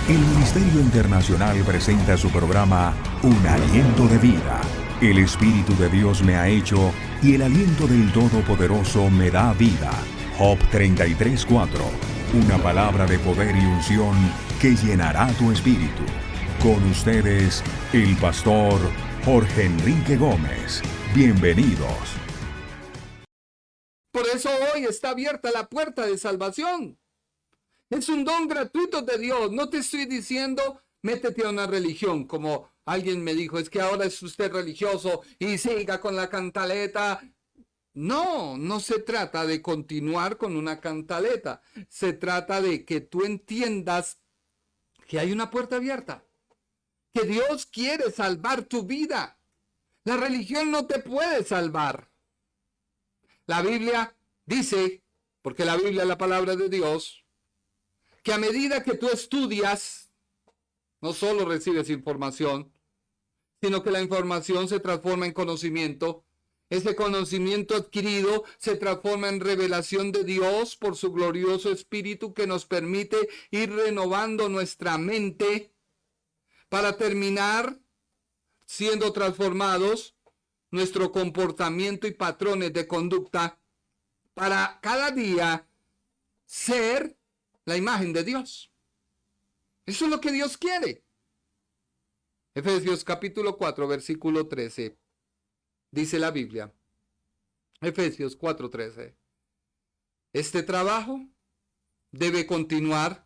El Ministerio Internacional presenta su programa Un Aliento de Vida. El Espíritu de Dios me ha hecho y el aliento del Todopoderoso me da vida. Job 33:4. Una palabra de poder y unción que llenará tu espíritu. Con ustedes, el pastor Jorge Enrique Gómez. Bienvenidos. Por eso hoy está abierta la puerta de salvación. Es un don gratuito de Dios. No te estoy diciendo, métete a una religión, como alguien me dijo, es que ahora es usted religioso y siga con la cantaleta. No, no se trata de continuar con una cantaleta. Se trata de que tú entiendas que hay una puerta abierta, que Dios quiere salvar tu vida. La religión no te puede salvar. La Biblia dice, porque la Biblia es la palabra de Dios, que a medida que tú estudias, no solo recibes información, sino que la información se transforma en conocimiento. Ese conocimiento adquirido se transforma en revelación de Dios por su glorioso Espíritu que nos permite ir renovando nuestra mente para terminar siendo transformados nuestro comportamiento y patrones de conducta para cada día ser la imagen de Dios. Eso es lo que Dios quiere. Efesios capítulo 4, versículo 13. Dice la Biblia. Efesios 4:13. Este trabajo debe continuar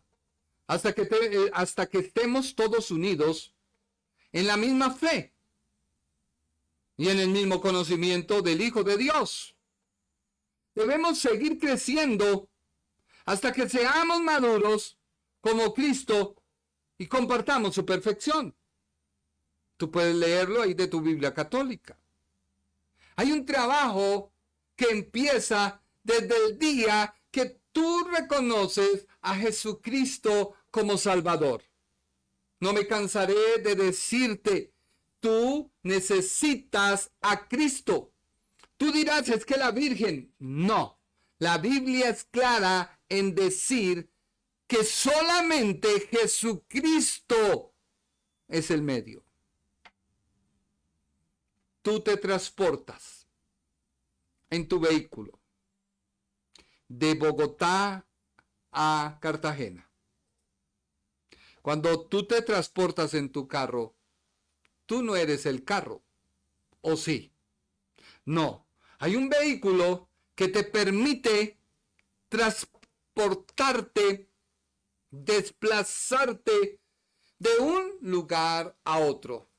hasta que estemos todos unidos en la misma fe y en el mismo conocimiento del Hijo de Dios. Debemos seguir creciendo hasta que seamos maduros como Cristo y compartamos su perfección. Tú puedes leerlo ahí de tu Biblia católica. Hay un trabajo que empieza desde el día que tú reconoces a Jesucristo como Salvador. No me cansaré de decirte, tú necesitas a Cristo. Tú dirás, es que la Virgen. No, la Biblia es clara en decir que solamente Jesucristo es el medio. Tú te transportas en tu vehículo de Bogotá a Cartagena. Cuando tú te transportas en tu carro, tú no eres el carro, ¿o sí? No, hay un vehículo que te permite transportarte, desplazarte de un lugar a otro.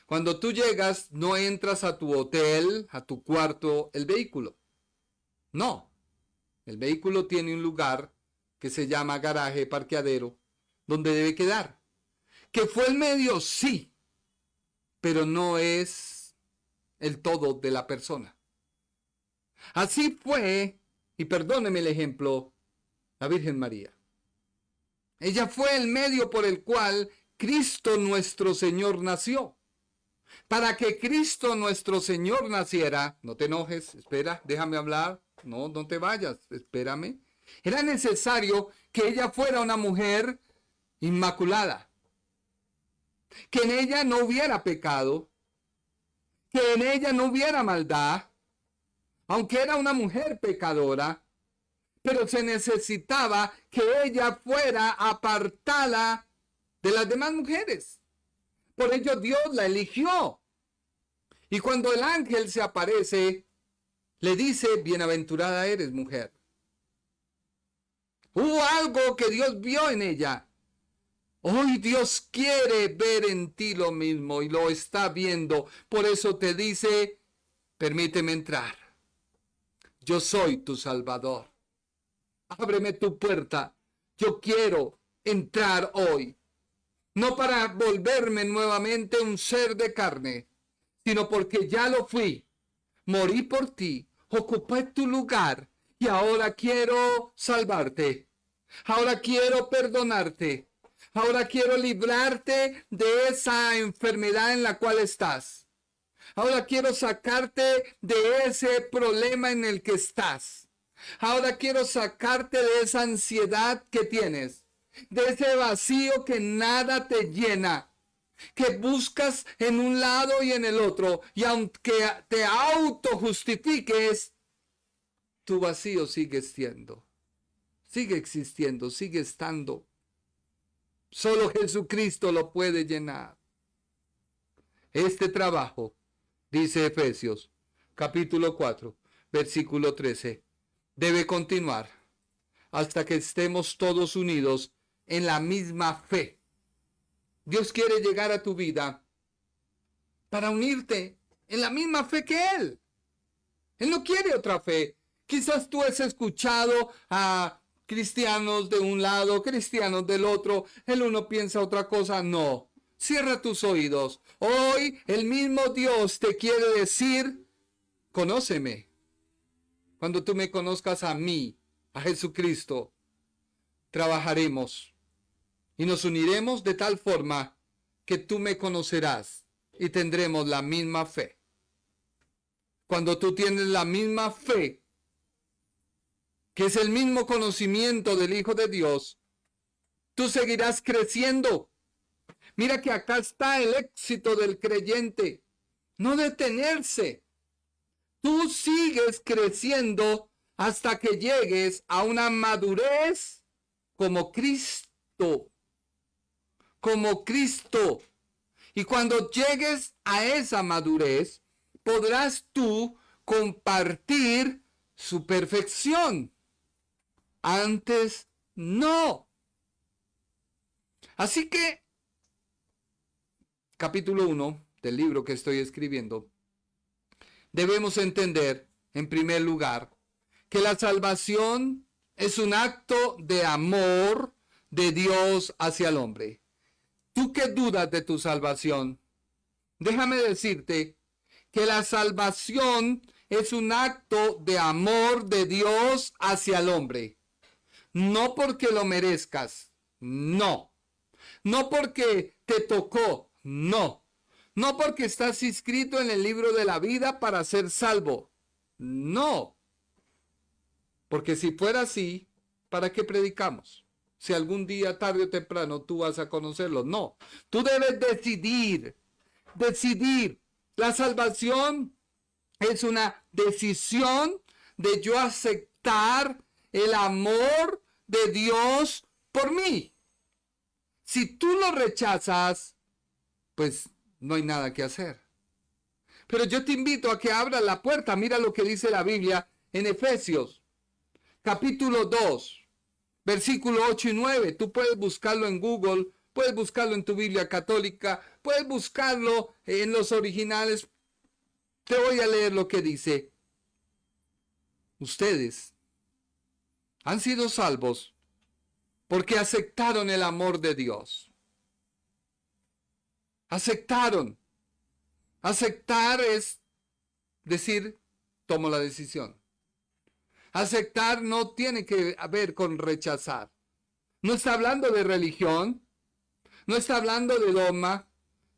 Cuando tú llegas, no entras a tu hotel, a tu cuarto, el vehículo. No, el vehículo tiene un lugar que se llama garaje, parqueadero, donde debe quedar. ¿Que fue el medio? Sí, pero no es el todo de la persona. Así fue, y perdóneme el ejemplo, la Virgen María. Ella fue el medio por el cual Cristo nuestro Señor nació. Para que Cristo nuestro Señor naciera, no te enojes, espera, déjame hablar, no te vayas, espérame. Era necesario que ella fuera una mujer inmaculada, que en ella no hubiera pecado, que en ella no hubiera maldad, aunque era una mujer pecadora, pero se necesitaba que ella fuera apartada de las demás mujeres. Por ello Dios la eligió. Y cuando el ángel se aparece, le dice, bienaventurada eres, mujer. Hubo algo que Dios vio en ella. Hoy Dios quiere ver en ti lo mismo y lo está viendo. Por eso te dice, permíteme entrar. Yo soy tu Salvador. Ábreme tu puerta. Yo quiero entrar hoy. No para volverme nuevamente un ser de carne, sino porque ya lo fui. Morí por ti, ocupé tu lugar y ahora quiero salvarte. Ahora quiero perdonarte. Ahora quiero librarte de esa enfermedad en la cual estás. Ahora quiero sacarte de ese problema en el que estás. Ahora quiero sacarte de esa ansiedad que tienes. de ese vacío que nada te llena, que buscas en un lado y en el otro, y aunque te autojustifiques, tu vacío sigue siendo, sigue existiendo, sigue estando. Solo Jesucristo lo puede llenar. Este trabajo, dice Efesios, capítulo 4, versículo 13, debe continuar hasta que estemos todos unidos en la misma fe. Dios quiere llegar a tu vida para unirte en la misma fe que Él. Él no quiere otra fe. Quizás tú has escuchado a cristianos de un lado, cristianos del otro. El uno piensa otra cosa. No. Cierra tus oídos. Hoy el mismo Dios te quiere decir, conóceme. Cuando tú me conozcas a mí, a Jesucristo, trabajaremos y nos uniremos de tal forma que tú me conocerás y tendremos la misma fe. Cuando tú tienes la misma fe, que es el mismo conocimiento del Hijo de Dios, tú seguirás creciendo. Mira que acá está el éxito del creyente, no detenerse. Tú sigues creciendo hasta que llegues a una madurez como Cristo. Como Cristo. Y cuando llegues a esa madurez, podrás tú compartir su perfección. Antes no. Así que, capítulo 1 del libro que estoy escribiendo, debemos entender, en primer lugar, que la salvación es un acto de amor de Dios hacia el hombre. ¿Tú qué dudas de tu salvación? Déjame decirte que la salvación es un acto de amor de Dios hacia el hombre. No porque lo merezcas, no. No porque te tocó, no. No porque estás inscrito en el libro de la vida para ser salvo, no. Porque si fuera así, ¿para qué predicamos? Si algún día, tarde o temprano, tú vas a conocerlo. No, tú debes decidir. La salvación es una decisión de yo aceptar el amor de Dios por mí. Si tú lo rechazas, pues no hay nada que hacer. Pero yo te invito a que abras la puerta. Mira lo que dice la Biblia en Efesios, capítulo 2. Versículo 8 y 9, tú puedes buscarlo en Google, puedes buscarlo en tu Biblia católica, puedes buscarlo en los originales. Te voy a leer lo que dice. Ustedes han sido salvos porque aceptaron el amor de Dios. Aceptaron. Aceptar es decir, tomo la decisión. Aceptar no tiene que ver con rechazar. No está hablando de religión. No está hablando de dogma.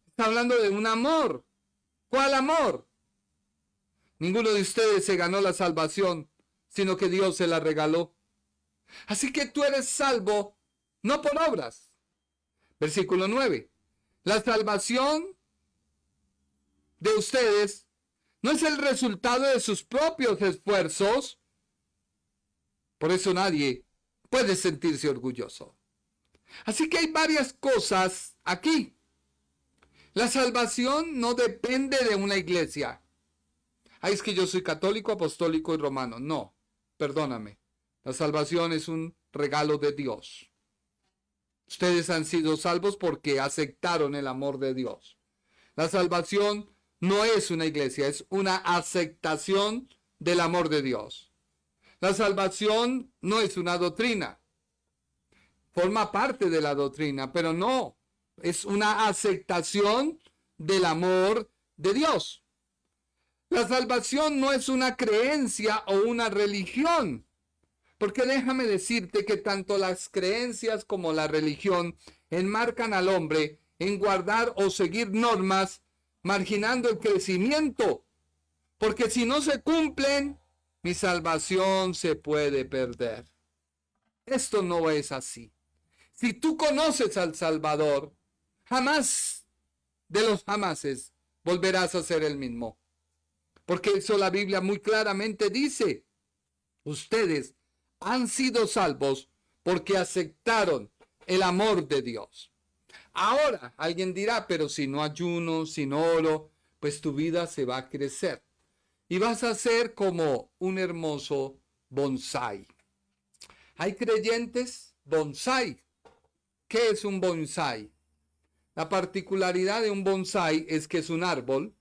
Está hablando de un amor. ¿Cuál amor? Ninguno de ustedes se ganó la salvación, sino que Dios se la regaló. Así que tú eres salvo, no por obras. Versículo 9. La salvación de ustedes no es el resultado de sus propios esfuerzos. Por eso nadie puede sentirse orgulloso. Así que hay varias cosas aquí. La salvación no depende de una iglesia. Ay, es que yo soy católico, apostólico y romano. No, perdóname. La salvación es un regalo de Dios. Ustedes han sido salvos porque aceptaron el amor de Dios. La salvación no es una iglesia, es una aceptación del amor de Dios. La salvación no es una doctrina. Forma parte de la doctrina, pero no. Es una aceptación del amor de Dios. La salvación no es una creencia o una religión. Porque déjame decirte que tanto las creencias como la religión enmarcan al hombre en guardar o seguir normas, marginando el crecimiento. Porque si no se cumplen, mi salvación se puede perder. Esto no es así. Si tú conoces al Salvador, jamás de los jamases volverás a ser el mismo. Porque eso la Biblia muy claramente dice. Ustedes han sido salvos porque aceptaron el amor de Dios. Ahora, alguien dirá, pero si no ayuno, si no oro, pues tu vida se va a crecer. Y vas a ser como un hermoso bonsái. Hay creyentes bonsái. ¿Qué es un bonsái? La particularidad de un bonsái es que es un árbol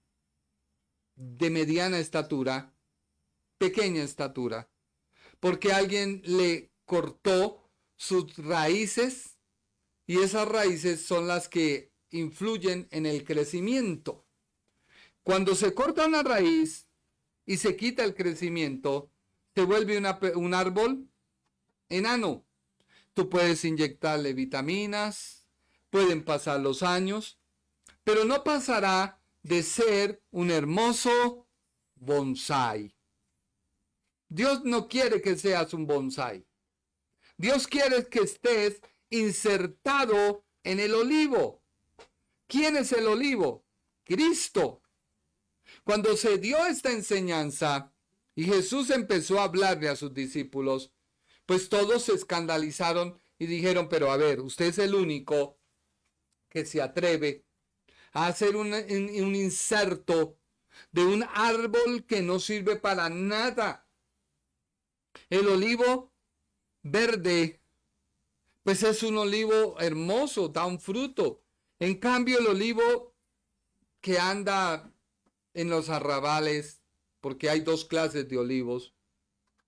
de mediana estatura, pequeña estatura, porque alguien le cortó sus raíces y esas raíces son las que influyen en el crecimiento. Cuando se corta una raíz y se quita el crecimiento, se vuelve un árbol enano. Tú puedes inyectarle vitaminas, pueden pasar los años, pero no pasará de ser un hermoso bonsái. Dios no quiere que seas un bonsái. Dios quiere que estés insertado en el olivo. ¿Quién es el olivo? Cristo. Cuando se dio esta enseñanza y Jesús empezó a hablarle a sus discípulos, pues todos se escandalizaron y dijeron, pero a ver, usted es el único que se atreve a hacer un inserto de un árbol que no sirve para nada. El olivo verde, pues es un olivo hermoso, da un fruto. En cambio, el olivo que anda en los arrabales, porque hay dos clases de olivos,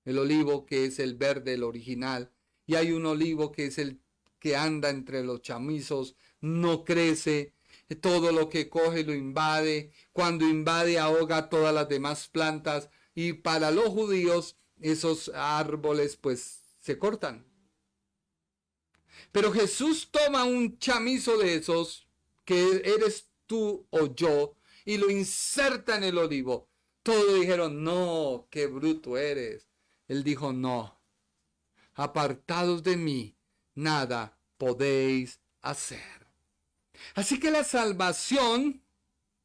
el olivo que es el verde, el original, y hay un olivo que es el que anda entre los chamizos, no crece, todo lo que coge lo invade, cuando invade ahoga todas las demás plantas, y para los judíos esos árboles pues se cortan. Pero Jesús toma un chamizo de esos, que eres tú o yo, y lo inserta en el olivo. Todos dijeron, no, qué bruto eres. Él dijo, no, apartados de mí, nada podéis hacer. Así que la salvación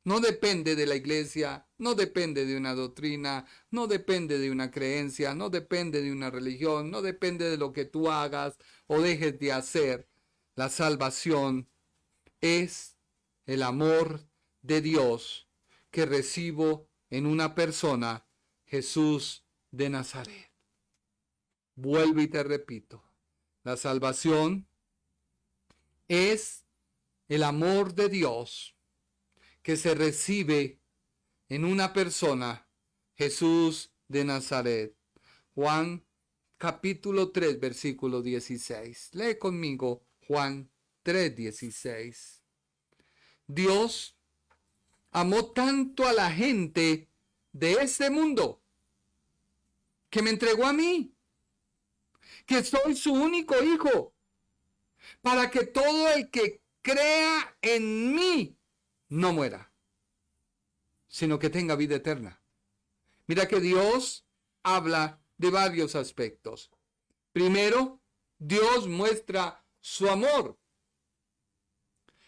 no depende de la iglesia, no depende de una doctrina, no depende de una creencia, no depende de una religión, no depende de lo que tú hagas o dejes de hacer. La salvación es el amor de Dios que recibo en una persona, Jesús de Nazaret. Vuelvo y te repito, la salvación es el amor de Dios que se recibe en una persona, Jesús de Nazaret. Juan capítulo 3, versículo 16. Lee conmigo Juan 3, 16. Dios amó tanto a la gente de este mundo que me entregó a mí, que soy su único hijo, para que todo el que crea en mí no muera, sino que tenga vida eterna. Mira que Dios habla de varios aspectos. Primero, Dios muestra su amor.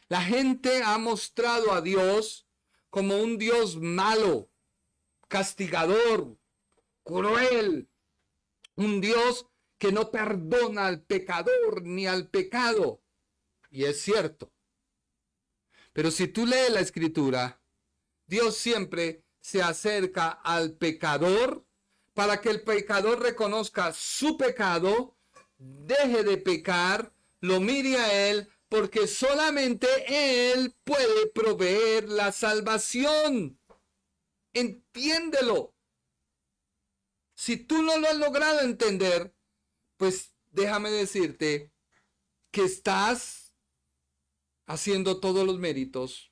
La gente ha mostrado a Dios como un Dios malo, castigador, cruel, un Dios que no perdona al pecador ni al pecado. Y es cierto. Pero si tú lees la Escritura, Dios siempre se acerca al pecador para que el pecador reconozca su pecado, deje de pecar, lo mire a Él, porque solamente Él puede proveer la salvación. Entiéndelo. Si tú no lo has logrado entender, pues déjame decirte que estás haciendo todos los méritos,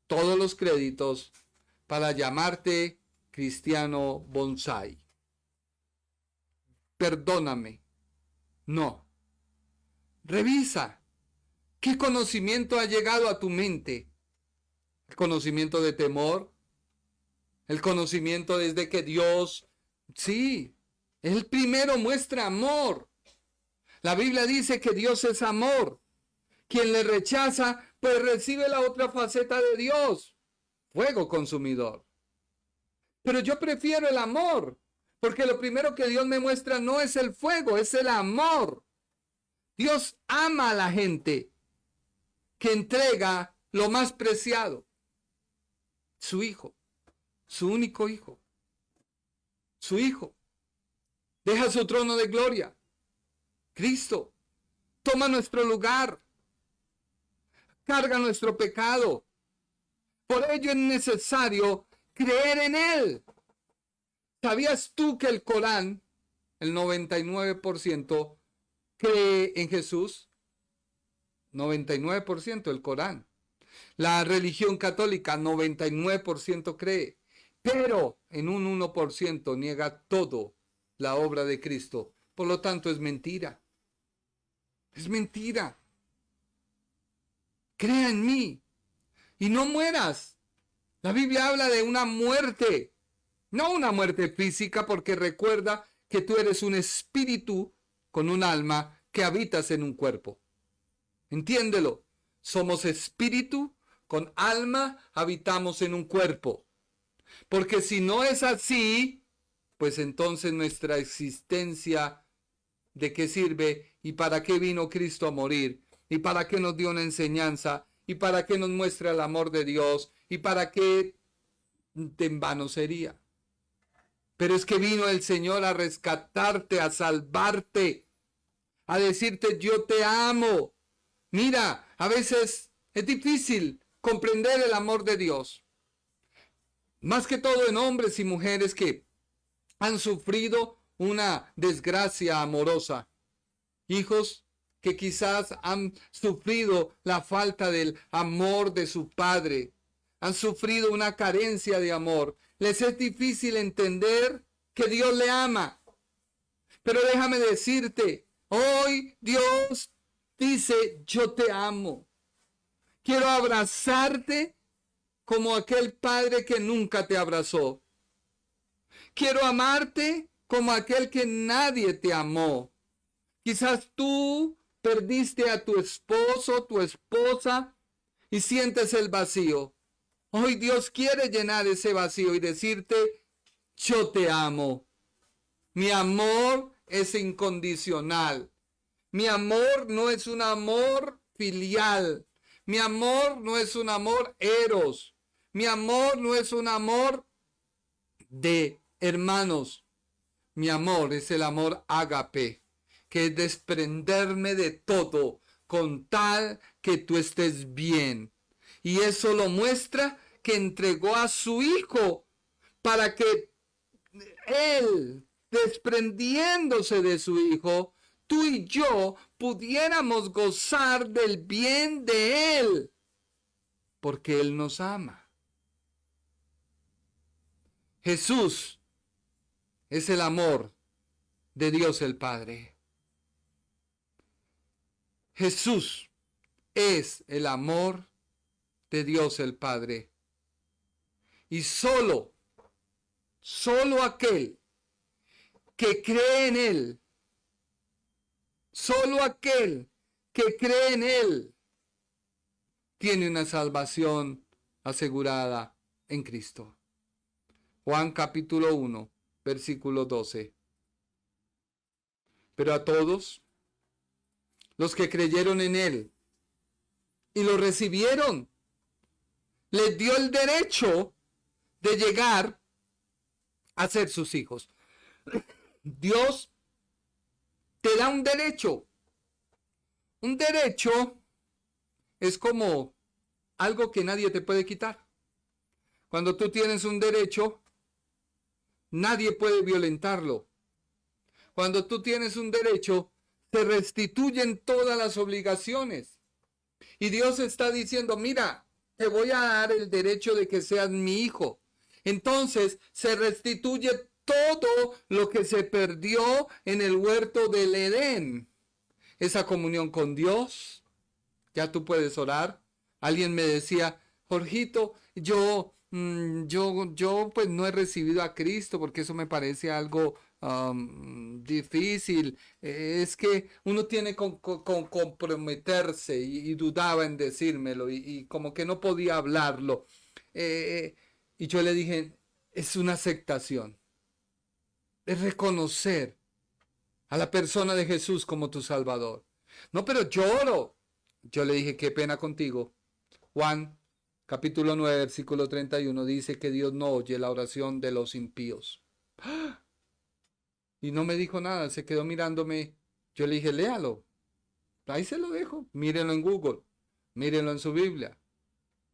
todos los créditos para llamarte cristiano bonsái. Perdóname. No. Revisa. ¿Qué conocimiento ha llegado a tu mente? ¿El conocimiento de temor? ¿El conocimiento desde que Dios, sí, Él primero muestra amor? La Biblia dice que Dios es amor. Quien le rechaza, pues recibe la otra faceta de Dios, fuego consumidor. Pero yo prefiero el amor, porque lo primero que Dios me muestra no es el fuego, es el amor. Dios ama a la gente que entrega lo más preciado, su hijo, su único hijo, su hijo. Deja su trono de gloria. Cristo toma nuestro lugar, carga nuestro pecado. Por ello es necesario creer en Él. ¿Sabías tú que el Corán, el 99% cree en Jesús? 99% el Corán. La religión católica, 99% cree. Pero en un 1% niega todo la obra de Cristo. Por lo tanto, es mentira. Es mentira. Crea en mí y no mueras. La Biblia habla de una muerte, no una muerte física, porque recuerda que tú eres un espíritu con un alma que habitas en un cuerpo. Entiéndelo. Somos espíritu con alma, habitamos en un cuerpo. Porque si no es así, pues entonces nuestra existencia, ¿de qué sirve? ¿Y para qué vino Cristo a morir? ¿Y para qué nos dio una enseñanza? ¿Y para qué nos muestra el amor de Dios? ¿Y para qué en vano sería? Pero es que vino el Señor a rescatarte, a salvarte, a decirte yo te amo. Mira, a veces es difícil comprender el amor de Dios. Más que todo en hombres y mujeres que han sufrido una desgracia amorosa. Hijos que quizás han sufrido la falta del amor de su padre. Han sufrido una carencia de amor. Les es difícil entender que Dios le ama. Pero déjame decirte, hoy Dios dice, yo te amo. Quiero abrazarte como aquel padre que nunca te abrazó. Quiero amarte como aquel que nadie te amó. Quizás tú perdiste a tu esposo, tu esposa, y sientes el vacío. Hoy Dios quiere llenar ese vacío y decirte, yo te amo. Mi amor es incondicional. Mi amor no es un amor filial. Mi amor no es un amor eros. Mi amor no es un amor de hermanos. Mi amor es el amor ágape, que es desprenderme de todo con tal que tú estés bien. Y eso lo muestra que entregó a su hijo para que él, desprendiéndose de su hijo, tú y yo pudiéramos gozar del bien de él, porque él nos ama. Jesús es el amor de Dios el Padre. Jesús es el amor de Dios el Padre. Y solo aquel que cree en Él, solo aquel que cree en Él, tiene una salvación asegurada en Cristo. Juan capítulo 1, versículo 12. Pero a todos los que creyeron en Él y lo recibieron, les dio el derecho de llegar a ser sus hijos. Dios te da un derecho. Un derecho es como algo que nadie te puede quitar. Cuando tú tienes un derecho, nadie puede violentarlo. Cuando tú tienes un derecho, te restituyen todas las obligaciones. Y Dios está diciendo, mira, te voy a dar el derecho de que seas mi hijo. Entonces se restituye todo lo que se perdió en el huerto del Edén. Esa comunión con Dios. Ya tú puedes orar. Alguien me decía, Jorgito, yo pues no he recibido a Cristo porque eso me parece algo difícil, es que uno tiene que comprometerse y dudaba en decírmelo y como que no podía hablarlo. Y yo le dije, es una aceptación, es reconocer a la persona de Jesús como tu Salvador. No, pero lloro. Yo le dije, qué pena contigo. Juan, capítulo 9, versículo 31, dice que Dios no oye la oración de los impíos. Y no me dijo nada, se quedó mirándome. Yo le dije, léalo. Ahí se lo dejo. Mírenlo en Google. Mírenlo en su Biblia.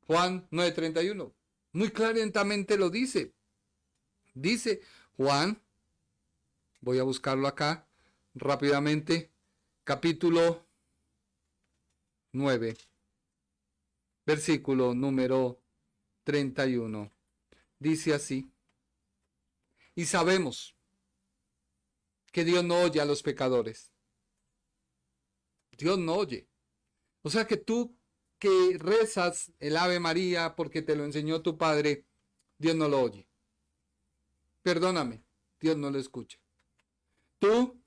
Juan 9:31. Muy claramente lo dice. Dice Juan, voy a buscarlo acá rápidamente, capítulo 9, versículo número 31. Dice así: y sabemos que Dios no oye a los pecadores. Dios no oye. O sea que tú que rezas el Ave María porque te lo enseñó tu padre, Dios no lo oye. Perdóname, Dios no lo escucha. Tú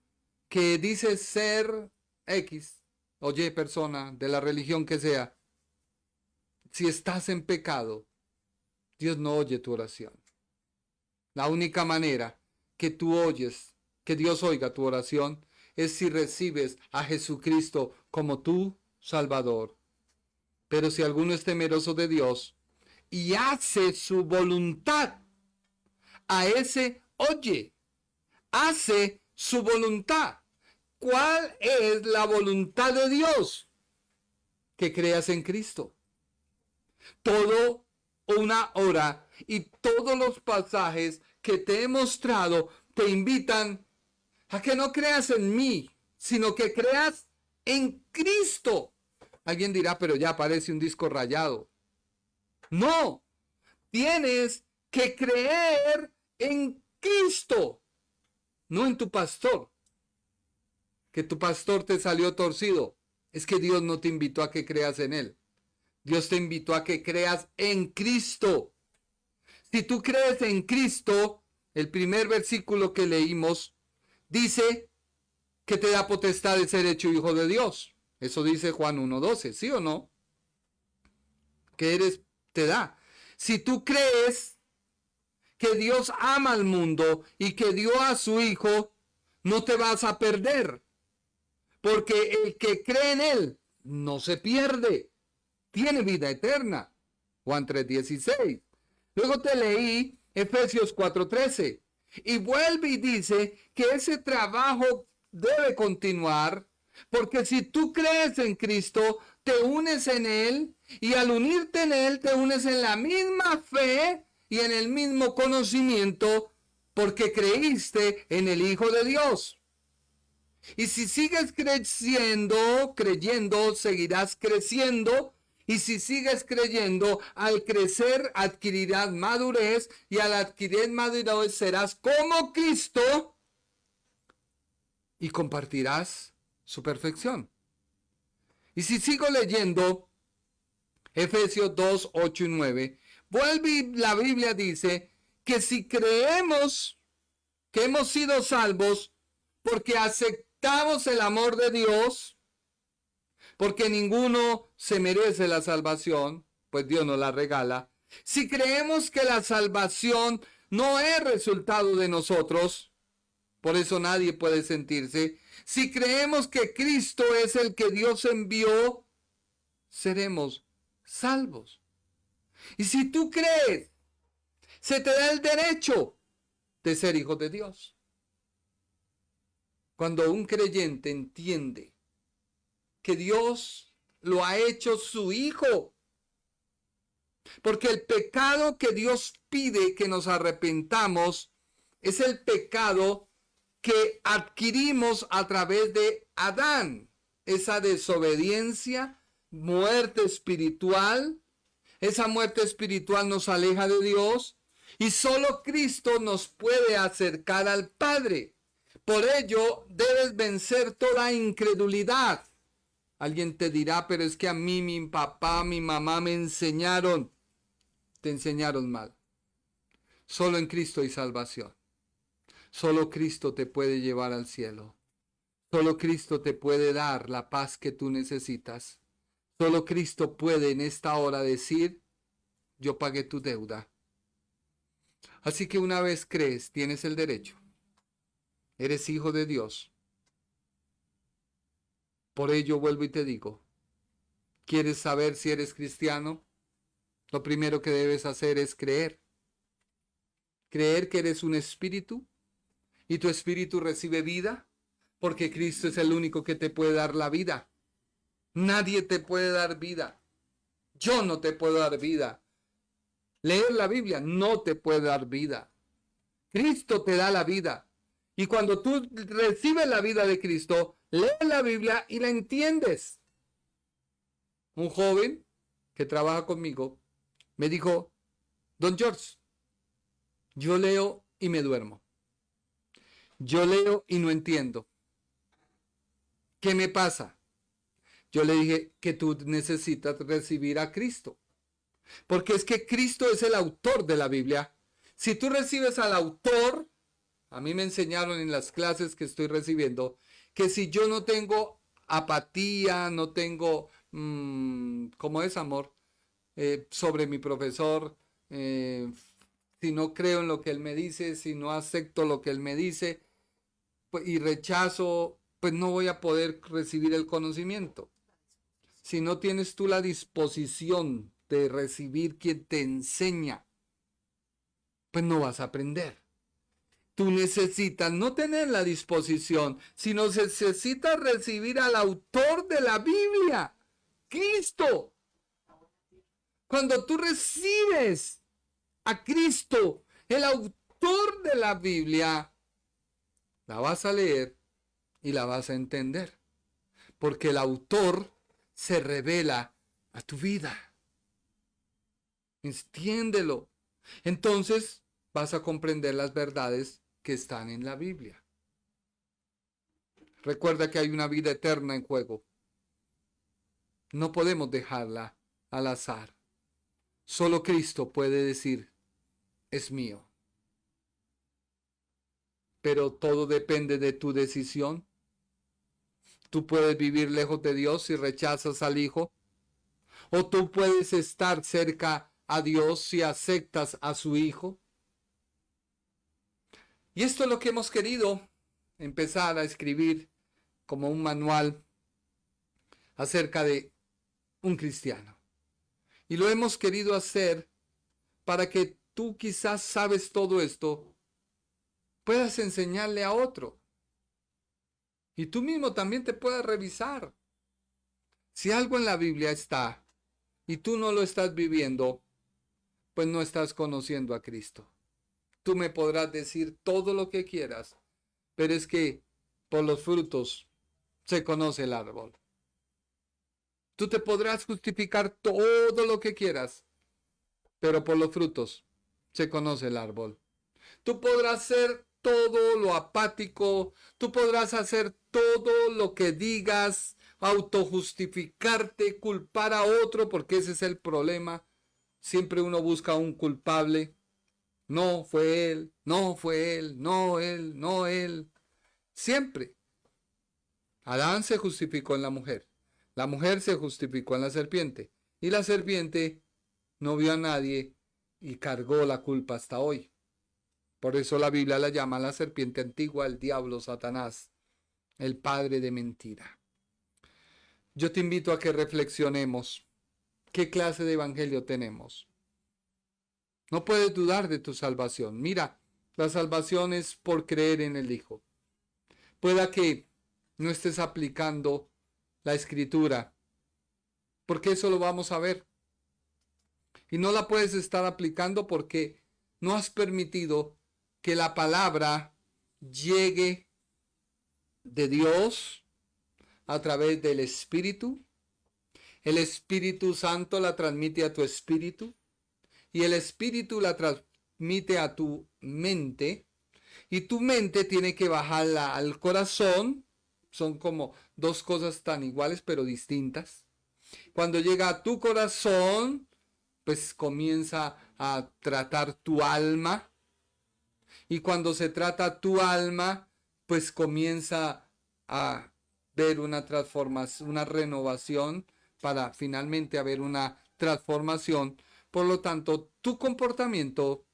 que dices ser X o Y persona de la religión que sea, si estás en pecado, Dios no oye tu oración. La única manera que tú oyes, que Dios oiga tu oración, es si recibes a Jesucristo como tu Salvador. Pero si alguno es temeroso de Dios y hace su voluntad, a ese oye, hace su voluntad. ¿Cuál es la voluntad de Dios? Que creas en Cristo. Todo una hora y todos los pasajes que te he mostrado te invitan a que no creas en mí, sino que creas en Cristo. Alguien dirá, pero ya parece un disco rayado. No, tienes que creer en Cristo, no en tu pastor. Que tu pastor te salió torcido. Es que Dios no te invitó a que creas en él. Dios te invitó a que creas en Cristo. Si tú crees en Cristo, el primer versículo que leímos dice que te da potestad de ser hecho hijo de Dios. Eso dice Juan 1:12, ¿sí o no? Que eres, te da. Si tú crees que Dios ama al mundo y que dio a su hijo, no te vas a perder. Porque el que cree en él no se pierde, tiene vida eterna. Juan 3:16. Luego te leí Efesios 4:13. Y vuelve y dice que ese trabajo debe continuar, porque si tú crees en Cristo, te unes en él, y al unirte en él, te unes en la misma fe y en el mismo conocimiento, porque creíste en el Hijo de Dios. Y si sigues creyendo, seguirás creciendo. Y si sigues creyendo, al crecer adquirirás madurez. Y al adquirir madurez serás como Cristo. Y compartirás su perfección. Y si sigo leyendo Efesios 2:8 y 9, vuelve y la Biblia dice que si creemos que hemos sido salvos porque aceptamos el amor de Dios, porque ninguno se merece la salvación, pues Dios nos la regala. Si creemos que la salvación no es resultado de nosotros, por eso nadie puede sentirse. Si creemos que Cristo es el que Dios envió, seremos salvos. Y si tú crees, se te da el derecho de ser hijo de Dios. Cuando un creyente entiende que Dios lo ha hecho su hijo, porque el pecado que Dios pide que nos arrepentamos es el pecado que adquirimos a través de Adán, esa desobediencia, muerte espiritual. Esa muerte espiritual nos aleja de Dios y solo Cristo nos puede acercar al Padre. Por ello, debes vencer toda incredulidad. Alguien te dirá, pero es que a mí, mi papá, mi mamá me enseñaron. Te enseñaron mal. Solo en Cristo hay salvación. Solo Cristo te puede llevar al cielo. Solo Cristo te puede dar la paz que tú necesitas. Solo Cristo puede en esta hora decir, yo pagué tu deuda. Así que una vez crees, tienes el derecho. Eres hijo de Dios. Por ello vuelvo y te digo, ¿quieres saber si eres cristiano? Lo primero que debes hacer es creer. Creer que eres un espíritu y tu espíritu recibe vida, porque Cristo es el único que te puede dar la vida. Nadie te puede dar vida. Yo no te puedo dar vida. Leer la Biblia no te puede dar vida. Cristo te da la vida. Y cuando tú recibes la vida de Cristo, lees la Biblia y la entiendes. Un joven que trabaja conmigo me dijo, Don George, yo leo y me duermo. Yo leo y no entiendo. ¿Qué me pasa? Yo le dije que tú necesitas recibir a Cristo. Porque es que Cristo es el autor de la Biblia. Si tú recibes al autor, a mí me enseñaron en las clases que estoy recibiendo, que si yo no tengo apatía, no tengo, ¿cómo es, amor? Sobre mi profesor, si no creo en lo que él me dice, si no acepto lo que él me dice pues, y rechazo, pues no voy a poder recibir el conocimiento. Si no tienes tú la disposición de recibir quien te enseña, pues no vas a aprender. Tú necesitas no tener la disposición, sino necesitas recibir al autor de la Biblia, Cristo. Cuando tú recibes a Cristo, el autor de la Biblia, la vas a leer y la vas a entender. Porque el autor se revela a tu vida. Entiéndelo. Entonces vas a comprender las verdades que están en la Biblia. Recuerda que hay una vida eterna en juego. No podemos dejarla al azar. Solo Cristo puede decir, es mío. Pero todo depende de tu decisión. Tú puedes vivir lejos de Dios si rechazas al Hijo. O tú puedes estar cerca a Dios si aceptas a su Hijo. Y esto es lo que hemos querido empezar a escribir como un manual acerca de un cristiano. Y lo hemos querido hacer para que tú quizás sabes todo esto, puedas enseñarle a otro. Y tú mismo también te puedas revisar. Si algo en la Biblia está y tú no lo estás viviendo, pues no estás conociendo a Cristo. Tú me podrás decir todo lo que quieras, pero es que por los frutos se conoce el árbol. Tú te podrás justificar todo lo que quieras, pero por los frutos se conoce el árbol. Tú podrás ser todo lo apático, tú podrás hacer todo lo que digas, autojustificarte, culpar a otro, porque ese es el problema. Siempre uno busca un culpable. No fue él, no fue él, no él, no él. Siempre. Adán se justificó en la mujer se justificó en la serpiente, y la serpiente no vio a nadie y cargó la culpa hasta hoy. Por eso la Biblia la llama la serpiente antigua, el diablo, Satanás, el padre de mentira. Yo te invito a que reflexionemos. ¿Qué clase de evangelio tenemos? No puedes dudar de tu salvación. Mira, la salvación es por creer en el Hijo. Pueda que no estés aplicando la Escritura, porque eso lo vamos a ver. Y no la puedes estar aplicando porque no has permitido que la palabra llegue de Dios a través del Espíritu. El Espíritu Santo la transmite a tu espíritu y el Espíritu la transmite a tu mente y tu mente tiene que bajarla al corazón. Son como dos cosas tan iguales pero distintas. Cuando llega a tu corazón, pues comienza a tratar tu alma. Y cuando se trata tu alma, pues comienza a ver una transformación, una renovación, para finalmente haber una transformación. Por lo tanto, tu comportamiento,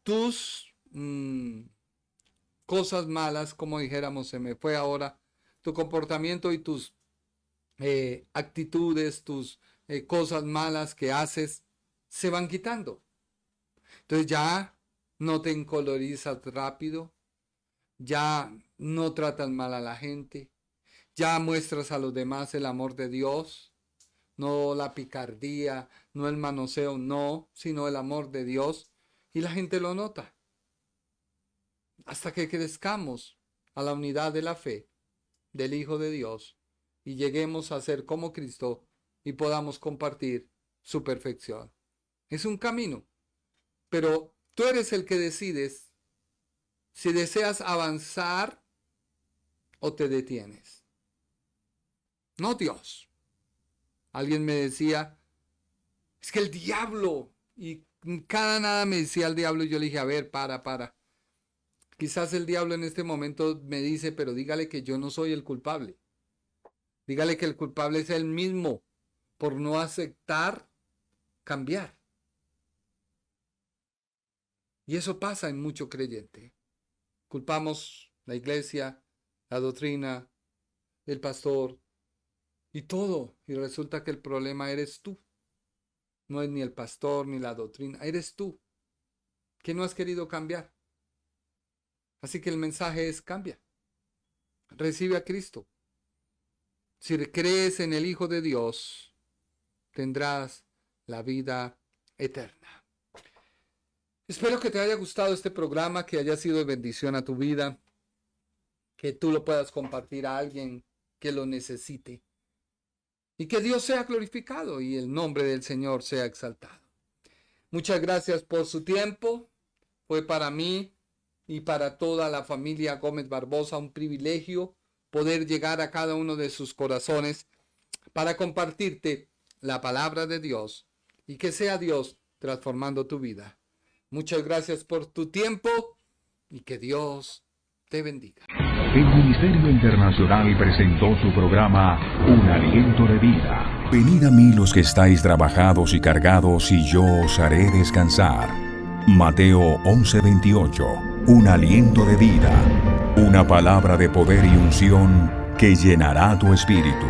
tus cosas malas, como dijéramos, se me fue ahora, tu comportamiento y tus actitudes, tus cosas malas que haces, se van quitando. Entonces ya no te encolorizas rápido, ya no tratas mal a la gente, ya muestras a los demás el amor de Dios, no la picardía, no el manoseo, no, sino el amor de Dios, y la gente lo nota. Hasta que crezcamos a la unidad de la fe del Hijo de Dios y lleguemos a ser como Cristo y podamos compartir su perfección. Es un camino, pero tú eres el que decides si deseas avanzar o te detienes. No Dios. Alguien me decía, es que el diablo, y cada nada me decía el diablo, y yo le dije, a ver, para. Quizás el diablo en este momento me dice, pero dígale que yo no soy el culpable. Dígale que el culpable es él mismo por no aceptar cambiar. Y eso pasa en mucho creyente. Culpamos la iglesia, la doctrina, el pastor y todo. Y resulta que el problema eres tú. No es ni el pastor ni la doctrina, eres tú que no has querido cambiar. Así que el mensaje es cambia. Recibe a Cristo. Si crees en el Hijo de Dios, tendrás la vida eterna. Espero que te haya gustado este programa, que haya sido de bendición a tu vida, que tú lo puedas compartir a alguien que lo necesite y que Dios sea glorificado y el nombre del Señor sea exaltado. Muchas gracias por su tiempo. Fue para mí y para toda la familia Gómez Barbosa un privilegio poder llegar a cada uno de sus corazones para compartirte la palabra de Dios y que sea Dios transformando tu vida. Muchas gracias por tu tiempo y que Dios te bendiga. El Ministerio Internacional presentó su programa Un Aliento de Vida. Venid a mí los que estáis trabajados y cargados, y yo os haré descansar. Mateo 11:28. Un aliento de vida. Una palabra de poder y unción que llenará tu espíritu.